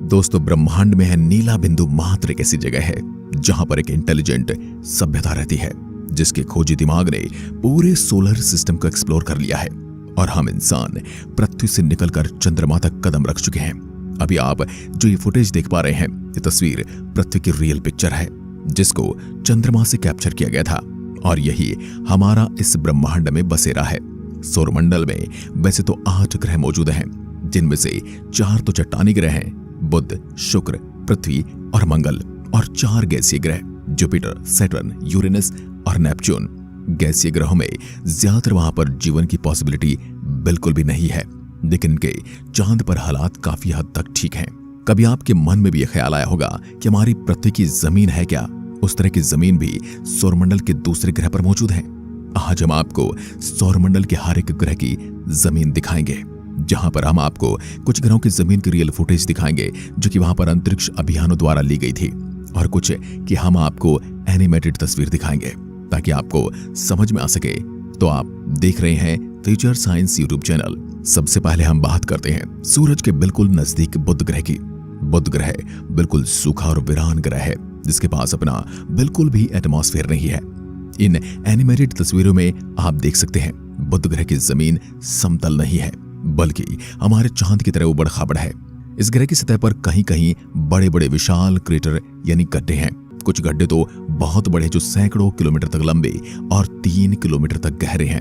दोस्तों, ब्रह्मांड में है नीला बिंदु मात्र एक ऐसी जगह है जहां पर एक इंटेलिजेंट सभ्यता रहती है, जिसके खोजी दिमाग ने पूरे सोलर सिस्टम को एक्सप्लोर कर लिया है और हम इंसान पृथ्वी से निकलकर चंद्रमा तक कदम रख चुके हैं। अभी आप जो ये फुटेज देख पा रहे हैं, ये तस्वीर पृथ्वी की रियल पिक्चर है जिसको चंद्रमा से कैप्चर किया गया था और यही हमारा इस ब्रह्मांड में बसेरा है। सौरमंडल में वैसे तो 8 ग्रह मौजूद हैं, जिनमें से 4 तो चट्टानी ग्रह हैं, बुध, शुक्र, पृथ्वी और मंगल, और 4 गैसीय ग्रह जुपिटर, सैटर्न, यूरेनस और नेपच्यून। गैसीय ग्रहों में ज्यादातर वहां पर जीवन की पॉसिबिलिटी बिल्कुल भी नहीं है, लेकिन इनके चांद पर हालात काफी हद तक ठीक हैं। कभी आपके मन में भी यह ख्याल आया होगा कि हमारी पृथ्वी की जमीन है क्या? उस तरह की जमीन भी सौरमंडल के दूसरे ग्रह पर मौजूद है। आज हम आपको सौरमंडल के हर एक ग्रह की जमीन दिखाएंगे, जहां पर हम आपको कुछ ग्रहों की जमीन की रियल फुटेज दिखाएंगे जो कि वहां पर अंतरिक्ष अभियानों द्वारा ली गई थी, और कुछ कि हम आपको एनिमेटेड तस्वीर दिखाएंगे ताकि आपको समझ में आ सके। तो आप देख रहे हैं फ्यूचर साइंस यूट्यूब चैनल। सबसे पहले हम बात करते हैं सूरज के बिल्कुल नजदीक बुध ग्रह की। बुध ग्रह बिल्कुल सूखा और वीरान ग्रह है, जिसके पास अपना बिल्कुल भी एटमॉस्फेयर नहीं है। इन एनिमेटेड तस्वीरों में आप देख सकते हैं बुध ग्रह की जमीन समतल नहीं है, बल्कि हमारे चांद की तरह उबड़ खाबड़ है। इस ग्रह की सतह पर कहीं कहीं बड़े बड़े विशाल क्रेटर यानी गड्ढे हैं। कुछ गड्ढे तो बहुत बड़े जो सैकड़ों किलोमीटर तक लंबे और 3 किलोमीटर तक गहरे हैं।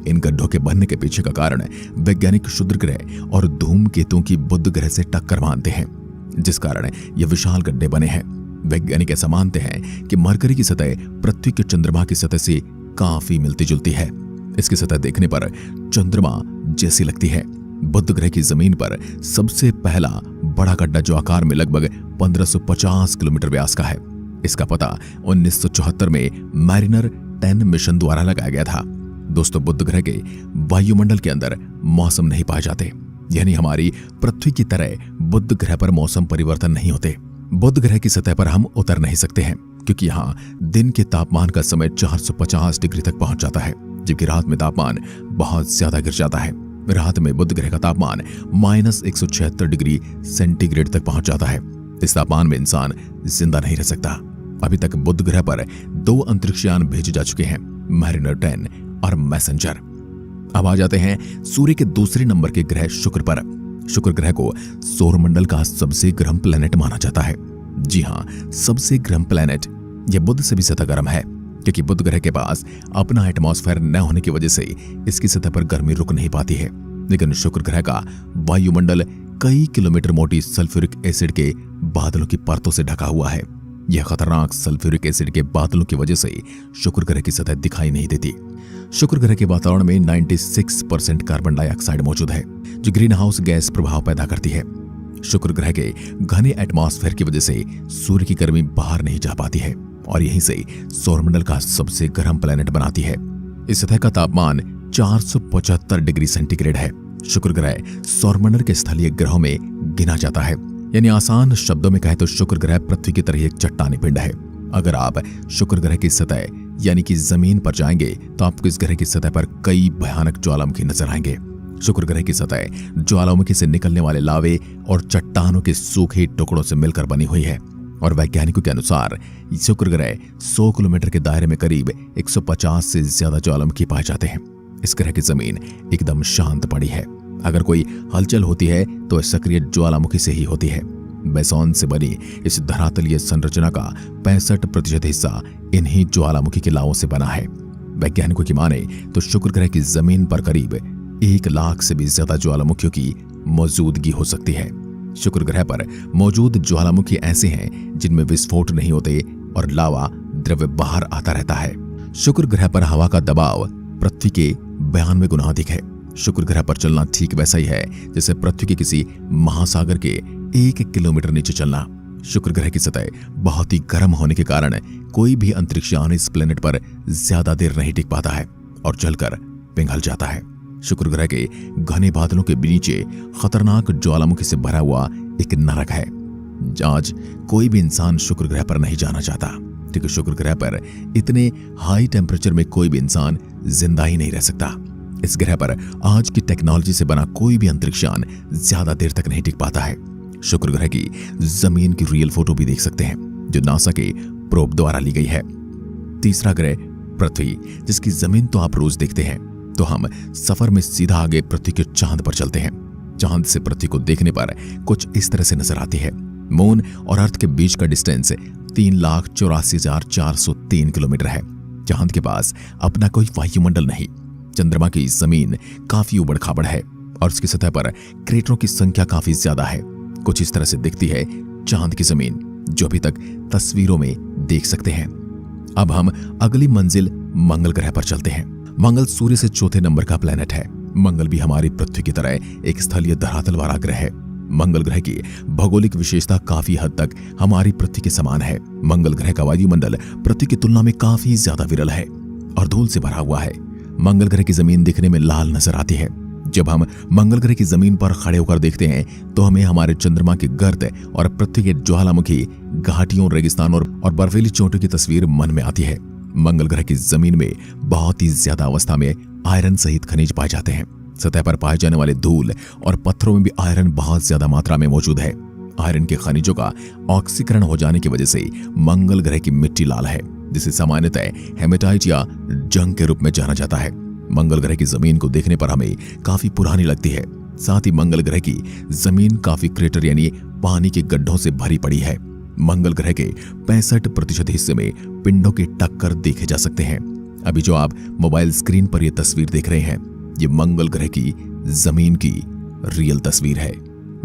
इन गड्ढों के बनने के पीछे का कारण वैज्ञानिक क्षुद्र ग्रह और धूमकेतुओं की बुध ग्रह से टक्कर मानते हैं, जिस कारण ये विशाल गड्ढे बने हैं। वैज्ञानिक ऐसा मानते हैं कि मरकरी की सतह पृथ्वी के चंद्रमा की सतह से काफी मिलती जुलती है। इसकी सतह देखने पर चंद्रमा जैसी लगती है। बुध ग्रह की जमीन पर सबसे पहला बड़ा गड्ढा जो आकार में लगभग 1550 किलोमीटर व्यास का है, इसका पता 1974 में मैरिनर 10 मिशन द्वारा लगाया गया था। दोस्तों, बुध ग्रह के वायुमंडल के अंदर मौसम नहीं पाए जाते, यानी हमारी पृथ्वी की तरह बुध ग्रह पर मौसम परिवर्तन नहीं होते। बुध ग्रह की सतह पर हम उतर नहीं सकते हैं, क्योंकि यहाँ दिन के तापमान का समय 450 डिग्री तक पहुंच जाता है, जबकि रात में तापमान बहुत ज्यादा गिर जाता है। रात में बुध ग्रह का तापमान -176 डिग्री सेंटीग्रेड तक पहुंच जाता है। इस तापमान में इंसान जिंदा नहीं रह सकता। अभी तक बुध ग्रह पर 2 अंतरिक्षयान भेजे जा चुके हैं, मैरिनर 10 और मैसेंजर। अब आ जाते हैं सूर्य के दूसरे नंबर के ग्रह शुक्र पर। शुक्र ग्रह को सौरमंडल का सबसे गर्म प्लेनेट माना जाता है। जी हाँ, सबसे गर्म प्लेनेट। यह बुध से भी ज्यादा गर्म है, क्योंकि बुध ग्रह के पास अपना एटमॉस्फेयर न होने की वजह से इसकी सतह पर गर्मी रुक नहीं पाती है। लेकिन शुक्र ग्रह का वायुमंडल कई किलोमीटर मोटी सल्फ्यूरिक एसिड के बादलों की परतों से ढका हुआ है। यह खतरनाक सल्फ्यूरिक एसिड के बादलों की वजह से शुक्र ग्रह की सतह दिखाई नहीं देती। शुक्र ग्रह के वातावरण में 96% कार्बन डाइऑक्साइड मौजूद है, जो ग्रीन हाउस गैस प्रभाव पैदा करती है। शुक्र ग्रह के घने एटमॉस्फेयर की वजह से सूर्य की गर्मी बाहर नहीं जा पाती है और यहीं से सौरमंडल का सबसे गर्म प्लेनेट बनाती है। इस सतह का तापमान 475 डिग्री सेंटीग्रेड है। शुक्र ग्रह सौरमंडल के स्थलीय ग्रहों में गिना जाता है, यानी आसान शब्दों में कहें तो शुक्र ग्रह पृथ्वी की तरह एक चट्टानी पिंड है। अगर आप शुक्र ग्रह की सतह यानी कि जमीन पर जाएंगे तो आपको इस ग्रह की सतह पर कई भयानक ज्वालामुखी नजर आएंगे। शुक्र ग्रह की सतह ज्वालामुखी से निकलने वाले लावे और चट्टानों के सूखे टुकड़ों से मिलकर बनी हुई है, और वैज्ञानिकों के अनुसार शुक्र ग्रह 100 किलोमीटर के दायरे में करीब 150 से ज्यादा ज्वालामुखी पाए जाते हैं। इस ग्रह की जमीन एकदम शांत पड़ी है। अगर कोई हलचल होती है तो सक्रिय ज्वालामुखी से ही होती है। बेसॉन से बनी इस धरातलीय संरचना का 65% हिस्सा इन्हीं ज्वालामुखी के लावों से बना है। वैज्ञानिकों की माने तो शुक्र ग्रह की जमीन पर करीब 1 लाख से भी ज्यादा ज्वालामुखियों की मौजूदगी हो सकती है। शुक्र ग्रह पर मौजूद ज्वालामुखी ऐसे हैं जिनमें विस्फोट नहीं होते और लावा द्रव्य बाहर आता रहता है। शुक्र ग्रह पर हवा का दबाव पृथ्वी के 92 गुना अधिक है। शुक्र ग्रह पर चलना ठीक वैसा ही है जैसे पृथ्वी के किसी महासागर के 1 किलोमीटर नीचे चलना। शुक्र ग्रह की सतह बहुत ही गर्म होने के कारण कोई भी अंतरिक्षयान इस प्लेनेट पर ज्यादा देर नहीं टिक पाता है और जलकर पिघल जाता है। शुक्र ग्रह के घने बादलों के नीचे खतरनाक ज्वालामुखी से भरा हुआ एक नरक है। आज कोई भी इंसान शुक्र ग्रह पर नहीं जाना चाहता, क्योंकि शुक्र ग्रह पर इतने हाई टेम्परेचर में कोई भी इंसान जिंदा ही नहीं रह सकता। इस ग्रह पर आज की टेक्नोलॉजी से बना कोई भी अंतरिक्षयान ज्यादा देर तक नहीं टिक पाता है। शुक्र ग्रह की जमीन की रियल फोटो भी देख सकते हैं जो नासा के प्रोब द्वारा ली गई है। तीसरा ग्रह पृथ्वी, जिसकी जमीन तो आप रोज देखते हैं, तो हम सफर में सीधा आगे पृथ्वी के चांद पर चलते हैं। चांद से पृथ्वी को देखने पर कुछ इस तरह से नजर आती है। मून और अर्थ के बीच का डिस्टेंस 3,84,403 किलोमीटर है। चांद के पास अपना कोई वायुमंडल नहीं। चंद्रमा की जमीन काफी उबड़ खाबड़ है और उसकी सतह पर क्रेटरों की संख्या काफी ज्यादा है। कुछ इस तरह से दिखती है चांद की जमीन, जो अभी तक तस्वीरों में देख सकते हैं। अब हम अगली मंजिल मंगल ग्रह पर चलते हैं। मंगल सूर्य से चौथे नंबर का प्लेनेट है। मंगल भी हमारी पृथ्वी की तरह एक स्थलीय धरातल वाला ग्रह है। मंगल ग्रह की भौगोलिक विशेषता काफी हद तक हमारी पृथ्वी के समान है। मंगल ग्रह का वायुमंडल पृथ्वी की तुलना में काफी ज्यादा विरल है और धूल से भरा हुआ है। मंगल ग्रह की जमीन दिखने में लाल नजर आती है। जब हम मंगल ग्रह की जमीन पर खड़े होकर देखते हैं तो हमें हमारे चंद्रमा के गर्त और पृथ्वी के ज्वालामुखी घाटियों, रेगिस्तान और बर्फीली चोटियों की तस्वीर मन में आती है। मंगल ग्रह की जमीन में बहुत ही ज्यादा अवस्था में आयरन सहित खनिज पाए जाते हैं। सतह पर पाए जाने वाले धूल और पत्थरों में भी आयरन बहुत ज्यादा मात्रा में मौजूद है। आयरन के खनिजों का ऑक्सीकरण हो जाने की वजह से मंगल ग्रह की मिट्टी लाल है, जिसे सामान्यतः हेमेटाइट या जंग के रूप में जाना जाता है। मंगल ग्रह की जमीन को देखने पर हमें काफी पुरानी लगती है। साथ ही मंगल ग्रह की जमीन काफी क्रेटर यानी पानी के गड्ढों से भरी पड़ी है। मंगल ग्रह के 65% हिस्से में पिंडों के टक्कर देखे जा सकते हैं। अभी जो आप मोबाइल स्क्रीन पर यह तस्वीर देख रहे हैं, ये मंगल ग्रह की जमीन की रियल तस्वीर है।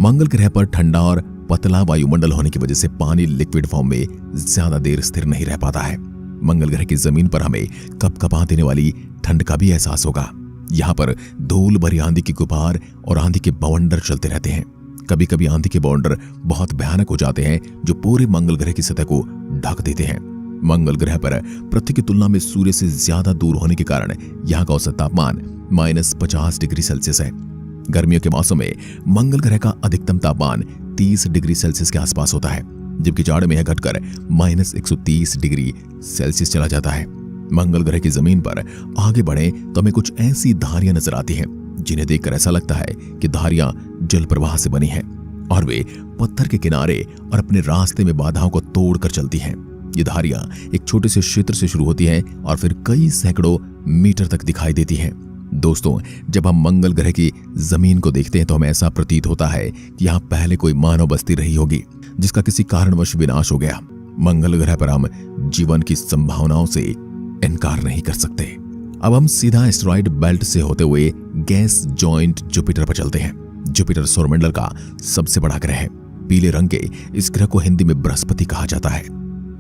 मंगल ग्रह पर ठंडा और पतला वायुमंडल होने की वजह से पानी लिक्विड फॉर्म में ज्यादा देर स्थिर नहीं रह पाता है। मंगल ग्रह की जमीन पर हमें कपकपा देने वाली ठंड का भी एहसास होगा। यहाँ पर धूल भरी आंधी की गुबार और आंधी के बवंडर चलते रहते हैं। कभी कभी आंधी के बवंडर बहुत भयानक हो जाते हैं, जो पूरे मंगल ग्रह की सतह को ढक देते हैं। मंगल ग्रह पर पृथ्वी की तुलना में सूर्य से ज्यादा दूर होने के कारण यहाँ का औसत तापमान -50 डिग्री सेल्सियस है। गर्मियों के मौसम में मंगल ग्रह का अधिकतम तापमान 30 डिग्री सेल्सियस के आसपास होता है, जबकि जाड़े में यह घटकर -130 डिग्री सेल्सियस चला जाता है। मंगल ग्रह की जमीन पर आगे बढ़े तो हमें कुछ ऐसी धारियां नजर आती हैं जिन्हें देखकर ऐसा लगता है कि धारियां जल प्रवाह से बनी हैं और वे पत्थर के किनारे और अपने रास्ते में बाधाओं को तोड़कर चलती हैं। ये धारियां एक छोटे से क्षेत्र से शुरू होती हैं और फिर कई सैकड़ों मीटर तक दिखाई देती हैं। दोस्तों, जब हम मंगल ग्रह की जमीन को देखते हैं तो हमें ऐसा प्रतीत होता है कि यहाँ पहले कोई मानव बस्ती रही होगी, जिसका किसी कारणवश विनाश हो गया। मंगल ग्रह पर हम जीवन की संभावनाओं से इनकार नहीं कर सकते। अब हम सीधा एस्टेरॉयड बेल्ट से होते हुए गैस जॉइंट जुपिटर पर चलते हैं। जुपिटर सौरमंडल का सबसे बड़ा ग्रह है। पीले रंग के इस ग्रह को हिंदी में बृहस्पति कहा जाता है।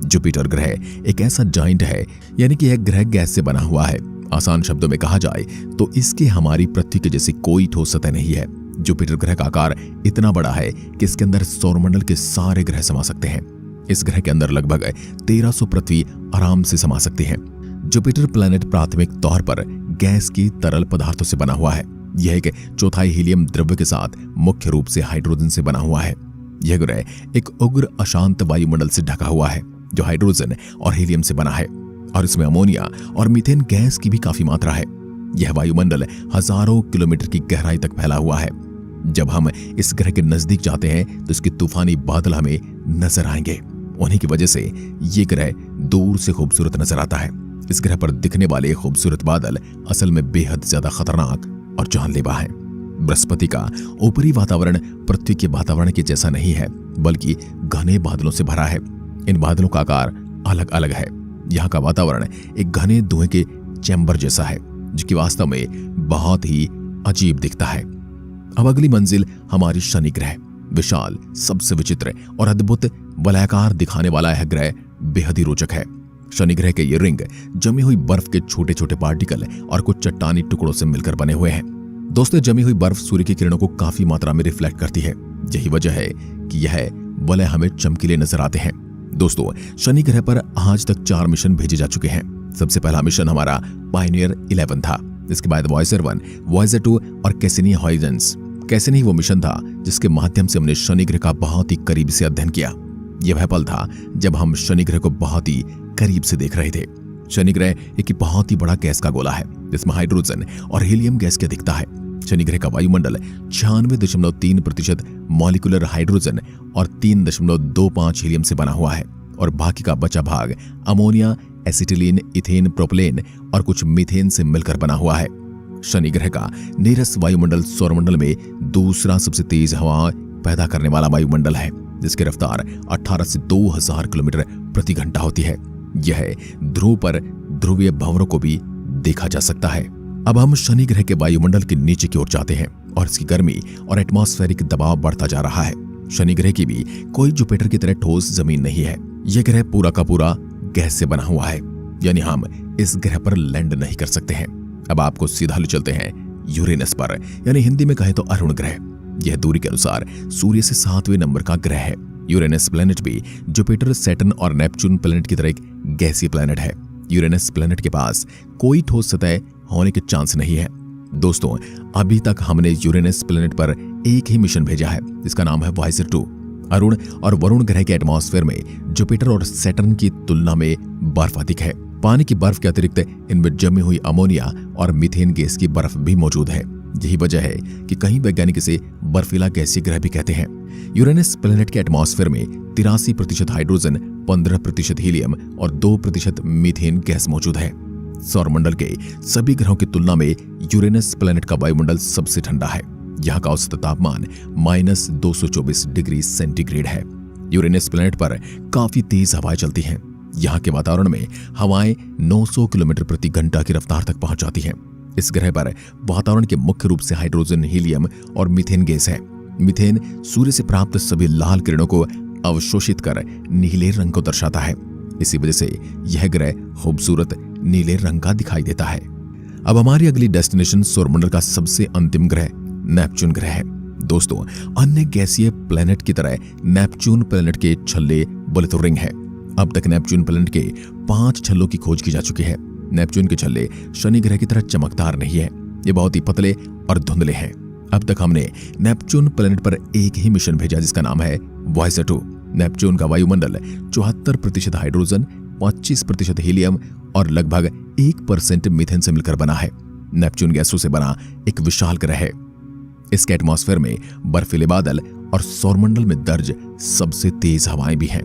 जुपिटर ग्रह एक ऐसा जॉइंट है, यानी कि यह ग्रह गैस से बना हुआ है। आसान शब्दों में कहा जाए तो इसके हमारी पृथ्वी के जैसी कोई ठोस सतह नहीं है। जुपिटर ग्रह का आकार इतना बड़ा है कि इसके अंदर सौरमंडल के सारे ग्रह समा सकते हैं। इस ग्रह के अंदर लगभग 1300 पृथ्वी आराम से समा सकती हैं। जुपिटर प्लैनेट प्राथमिक तौर पर गैस की तरल पदार्थों से बना हुआ है। यह एक चौथाई हीलियम द्रव्य के साथ मुख्य रूप से हाइड्रोजन से बना हुआ है। यह ग्रह एक उग्र अशांत वायुमंडल से ढका हुआ है जो हाइड्रोजन और हीलियम से बना है, और इसमें अमोनिया और मीथेन गैस की भी काफी मात्रा है। यह वायुमंडल हजारों किलोमीटर की गहराई तक फैला हुआ है। जब हम इस ग्रह के नजदीक जाते हैं तो इसके तूफानी बादल हमें नजर आएंगे। उन्हीं की वजह से ये ग्रह दूर से खूबसूरत नजर आता है। इस ग्रह पर दिखने वाले खूबसूरत बादल असल में बेहद ज्यादा खतरनाक और जानलेवा है। बृहस्पति का ऊपरी वातावरण पृथ्वी के वातावरण के जैसा नहीं है, बल्कि घने बादलों से भरा है। इन बादलों का आकार अलग अलग है। यहाँ का वातावरण एक घने धुएं के चैम्बर जैसा है, जो कि वास्तव में बहुत ही अजीब दिखता है। अब अगली मंजिल हमारी शनि ग्रह। विशाल, सबसे विचित्र और अद्भुत वलयाकार दिखाने वाला यह ग्रह बेहद ही रोचक है। शनि ग्रह के ये रिंग जमी हुई बर्फ के छोटे छोटे पार्टिकल और कुछ चट्टानी टुकड़ों से मिलकर बने हुए हैं। दोस्तों, जमी हुई बर्फ सूर्य की किरणों को काफी मात्रा में रिफ्लेक्ट करती है। यही वजह है कि यह वलय हमें चमकीले नजर आते हैं। दोस्तों, शनि ग्रह पर आज तक 4 मिशन भेजे जा चुके हैं। सबसे पहला मिशन हमारा पायनियर 11 था। इसके बाद वॉयेजर 1, वॉयेजर 2 और कैसिनी हॉरिजॉन्स। कैसिनी वो मिशन था जिसके माध्यम से हमने शनि ग्रह का बहुत ही करीब से अध्ययन किया। यह वह पल था जब हम शनि ग्रह को बहुत ही करीब से देख रहे थे। शनि ग्रह एक बहुत ही बड़ा गैस का गोला है जिसमें हाइड्रोजन और हीलियम गैस की अधिकता है। शनि ग्रह का वायुमंडल 96.3% मॉलिक्यूलर हाइड्रोजन और 3.25 हीलियम से बना हुआ है और बाकी का बचा भाग अमोनिया, एसिटिलीन, इथेन, प्रोपेलेन और कुछ मीथेन से मिलकर बना हुआ है। शनि ग्रह का नीरस वायुमंडल सौरमंडल में दूसरा सबसे तेज हवा पैदा करने वाला वायुमंडल है, जिसकी रफ्तार 18 से 2000 किलोमीटर प्रति घंटा होती है। यह ध्रुव पर ध्रुवीय भंवरों को भी देखा जा सकता है। अब हम शनि ग्रह के वायुमंडल के नीचे की ओर जाते हैं और इसकी गर्मी और एटमॉस्फेरिक दबाव बढ़ता जा रहा है। शनि ग्रह की भी कोई जुपिटर की तरह ठोस जमीन नहीं है। यह ग्रह पूरा का पूरा गैस से बना हुआ है, यानी हम इस ग्रह पर लैंड नहीं कर सकते हैं। अब आपको सीधा ले चलते हैं यूरेनस पर, यानी हिंदी में कहें तो अरुण ग्रह। यह दूरी के अनुसार सूर्य से 7वें नंबर का ग्रह है। यूरेनस प्लैनेट भी जुपिटर, सैटर्न और नेपच्यून प्लैनेट की तरह एक गैसीय प्लैनेट है। यूरेनस प्लैनेट के पास कोई ठोस सतह होने के चांस नहीं है। दोस्तों, अभी तक हमने यूरेनस प्लैनेट पर एक ही मिशन भेजा है, जिसका नाम है वॉयेजर 2। अरुण और वरुण ग्रह के एटमॉस्फेयर में जुपिटर और सैटर्न की तुलना में बर्फ अधिक है। पानी की बर्फ के अतिरिक्त इनमें जमी हुई अमोनिया और मीथेन गैस की बर्फ भी मौजूद है। यही वजह है कि कई वैज्ञानिक इसे बर्फीला गैसीय ग्रह भी कहते हैं। यूरेनस प्लैनेट के एटमॉस्फेयर में 83% हाइड्रोजन, 15% हीलियम और 2% मीथेन गैस मौजूद है। सौरमंडल के सभी ग्रहों की तुलना में यूरेनस प्लैनेट का वायुमंडल सबसे ठंडा है। यहाँ का औसत तापमान -224 डिग्री सेंटीग्रेड है। यूरेनस प्लैनेट पर काफी तेज हवाएं चलती हैं। यहाँ के वातावरण में हवाएं 900 किलोमीटर प्रति घंटा की रफ्तार तक पहुंच जाती हैं। इस ग्रह पर वातावरण के मुख्य रूप से हाइड्रोजन, हीलियम और मीथेन गैस है। मीथेन सूर्य से प्राप्त सभी लाल किरणों को अवशोषित कर नीले रंग को दर्शाता है। इसी वजह से यह ग्रह खूबसूरत नीले रंग का दिखाई देता है। अब हमारी अगली डेस्टिनेशन सौरमंडल का सबसे अंतिम ग्रह नेपच्यून ग्रह है। दोस्तों, अन्य गैसीय प्लैनेट की तरह नेपच्यून प्लैनेट के छल्ले बोले तो रिंग है। अब तक नेपच्यून प्लैनेट के 5 छल्लों की खोज की जा चुकी है। नेपच्यून के छल्ले शनि ग्रह की तरह चमकदार नहीं है, ये बहुत ही पतले और धुंधले हैं। अब तक हमने नेपच्यून प्लैनेट पर एक ही मिशन भेजा, जिसका नाम है वॉयेजर 2। नेपच्यून का वायुमंडल 74% हाइड्रोजन, 25% हीलियम और लगभग 1% मीथेन से मिलकर बना है। नेपच्यून गैसों से बना एक विशाल ग्रह है। इसके एटमॉस्फेयर में बर्फीले बादल और सौरमंडल में दर्ज सबसे तेज हवाएं भी हैं।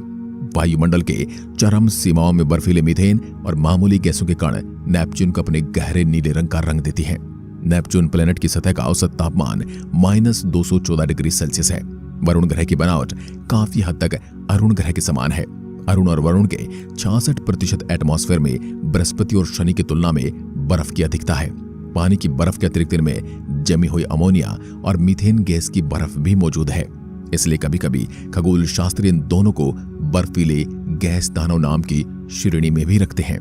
वायुमंडल के चरम सीमाओं में बर्फीले मीथेन और मामूली गैसों के कण नेपच्यून को अपने गहरे नीले रंग का रंग देती हैं। नेपच्यून प्लैनेट की सतह का औसत तापमान -214 डिग्री सेल्सियस है। वरुण ग्रह की बनावट काफी हद तक अरुण ग्रह के समान है। अरुण और वरुण के 66% एटमॉस्फेयर में बृहस्पति और शनि की तुलना में बर्फ की अधिकता है। पानी की बर्फ के अतिरिक्त इनमें जमी हुई अमोनिया और मीथेन गैस की बर्फ भी मौजूद है। इसलिए कभी कभी खगोल शास्त्री इन दोनों को बर्फीले गैस दानव नाम की श्रेणी में भी रखते हैं।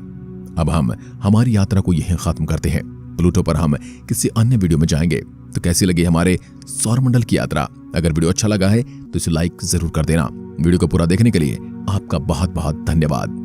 अब हम हमारी यात्रा को यहीं खत्म करते हैं। प्लूटो पर हम किसी अन्य वीडियो में जाएंगे। तो कैसी लगी हमारे सौरमंडल की यात्रा? अगर वीडियो अच्छा लगा है तो इसे लाइक जरूर कर देना। वीडियो को पूरा देखने के लिए आपका बहुत बहुत धन्यवाद।